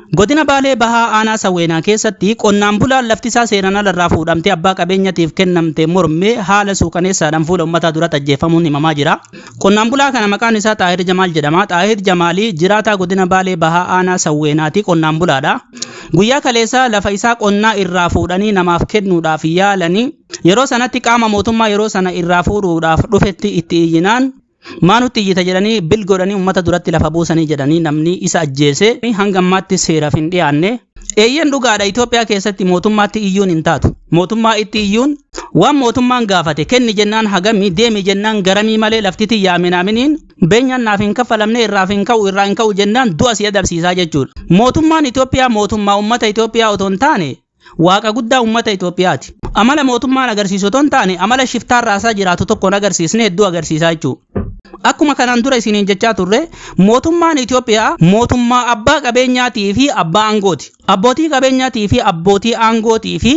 Godina Baalee Bahaa Aanaa Sawweenaa keessatti qonnaan bulaan laftisaa seeraan alarraa fuudhamtee abbaa qabeenyatiif kennamte mormee haala suukaneessaadhaan fuula uummataa duratti ajjeefamuun himamaa jira. Qonnaan bulaa kana maqaan isaa Xaahir Jamaal jedhama. Xaahir Jamaalii jiraataa godina Baalee Bahaa Aanaa Sawweenaati, qonnaan bulaadha. Guyyaa kaleessaa lafa isaa qonnaa irraa fuudhanii namaaf kennuudhaaf yaalanii yeroo sanatti qaama mootummaa yeroo sana irraa fuudhuudhaaf dhufetti itti iyyinaan maanutti iyyita jedhanii bil godhanii uummata duratti lafa buusanii jedhanii namni isa ajjeese hanga ammaatti seeraaf hin dhiyaanne. Eeyyan dhugaadha, Itoophiyaa keessatti mootummaatti iyyuun hin taatu. Mootummaa itti iyyuun waan mootummaan gaafate kenni jennaan hagamii, deemi jennaan garamii malee laftiti yaaminaaminiin beenyaan naaf hin kaffalamne irraa hin ka'u jennaan du'a si adabsiisaa jechuudha. Mootummaan Itoophiyaa mootummaa uummata Itoophiyaa otoo hin taane waaqa guddaa uummata Itoophiyaati. Amala mootummaan agarsiisu otoo hin taane amala shiftaan raasaa jiraatu tokkoon agarsiisne hedduu agarsiisaa jechuudha. Akkuma kanaan dura isiniin jechaa turre mootummaan Itoophiyaa mootummaa abbaa qabeenyaatii fi abbaa aangooti. Abbootii qabeenyaatii fi abbootii aangootii fi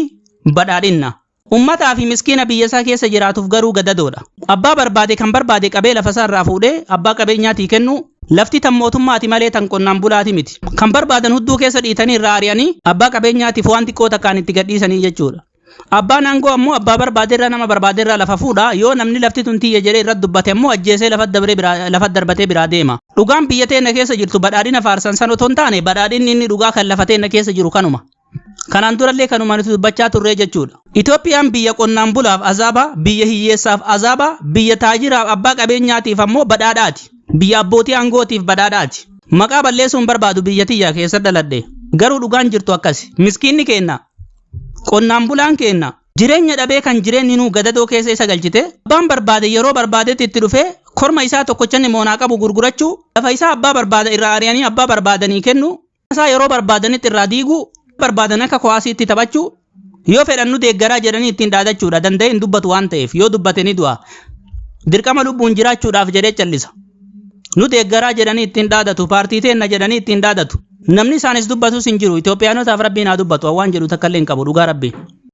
badhaadhinna. Uummataa fi miskiina biyya isaa keessa jiraatuuf garuu gadadoodha. Abbaa barbaade kan barbaade qabee lafa isaa irraa fuudhee abbaa qabeenyaatii kennu. Lafti tan mootummaati malee tan qonnaan bulaati miti. Kan barbaadan hudduu keessa dhiitanii irraa ari'anii abbaa qabeenyaatiif waan xiqqoo takkaan itti gadhiisanii jechuudha. Abbaan aangoo ammoo abbaa barbaaderraa nama barbaaderraa lafa fuudha. Yoo namni lafti tun tiyya jedhee irratti dubbate ammoo ajjeesee lafa darbatee biraa deema. Dhugaan biyya teenya keessa jirtu badhaadhina faarsan san otoo hin taane badhaadhinni inni dhugaa kan lafa teenya keessa jiru kanuma. Kanaan durallee kanuma nuti dubbachaa turre jechuudha. Itoophiyaan biyya qonnaan bulaaf azaaba, biyya hiyyeessaaf azaaba, biyya taajiraaf abbaa qabeenyaatiif ammoo badhaadhaati. Biyya abbootii aangootiif badhaadhaati. Maqaa balleessuun barbaadu biyya tiyya keessa dhaladhe. Garuu dhugaan jirtu akkas. Miskiinni keenna. Qonnaan bulaan keenna jireenya dhabee kan jireenyi nuu gadadoo keessa isa galchite abbaan barbaade yeroo barbaadetti itti dhufee korma isaa tokkochanni moonaa qabu gurgurachuu lafa isaa abbaa barbaada irraa ari'anii abbaa barbaadanii kennu isaa yeroo barbaadanitti irraa diiguu barbaadan akka kuwaasiitti taphachuu yoo fedhan nu deeggaraa jedhanii ittiin dhaadachuudha danda'e hin dubbatu waan ta'eef yoo dubbate ni du'a dirqama lubbuun jiraachuudhaaf jedhee callisa nu deeggaraa jedhanii ittiin dhaadatu paartii teenna jedhanii ittiin dhaadatu. Namni isaanis dubbatus hin jiru. Itoophiyaanotaaf rabbiin haa dubbatu. Waan jedhu takka illee hin qabu. Dhugaa rabbii.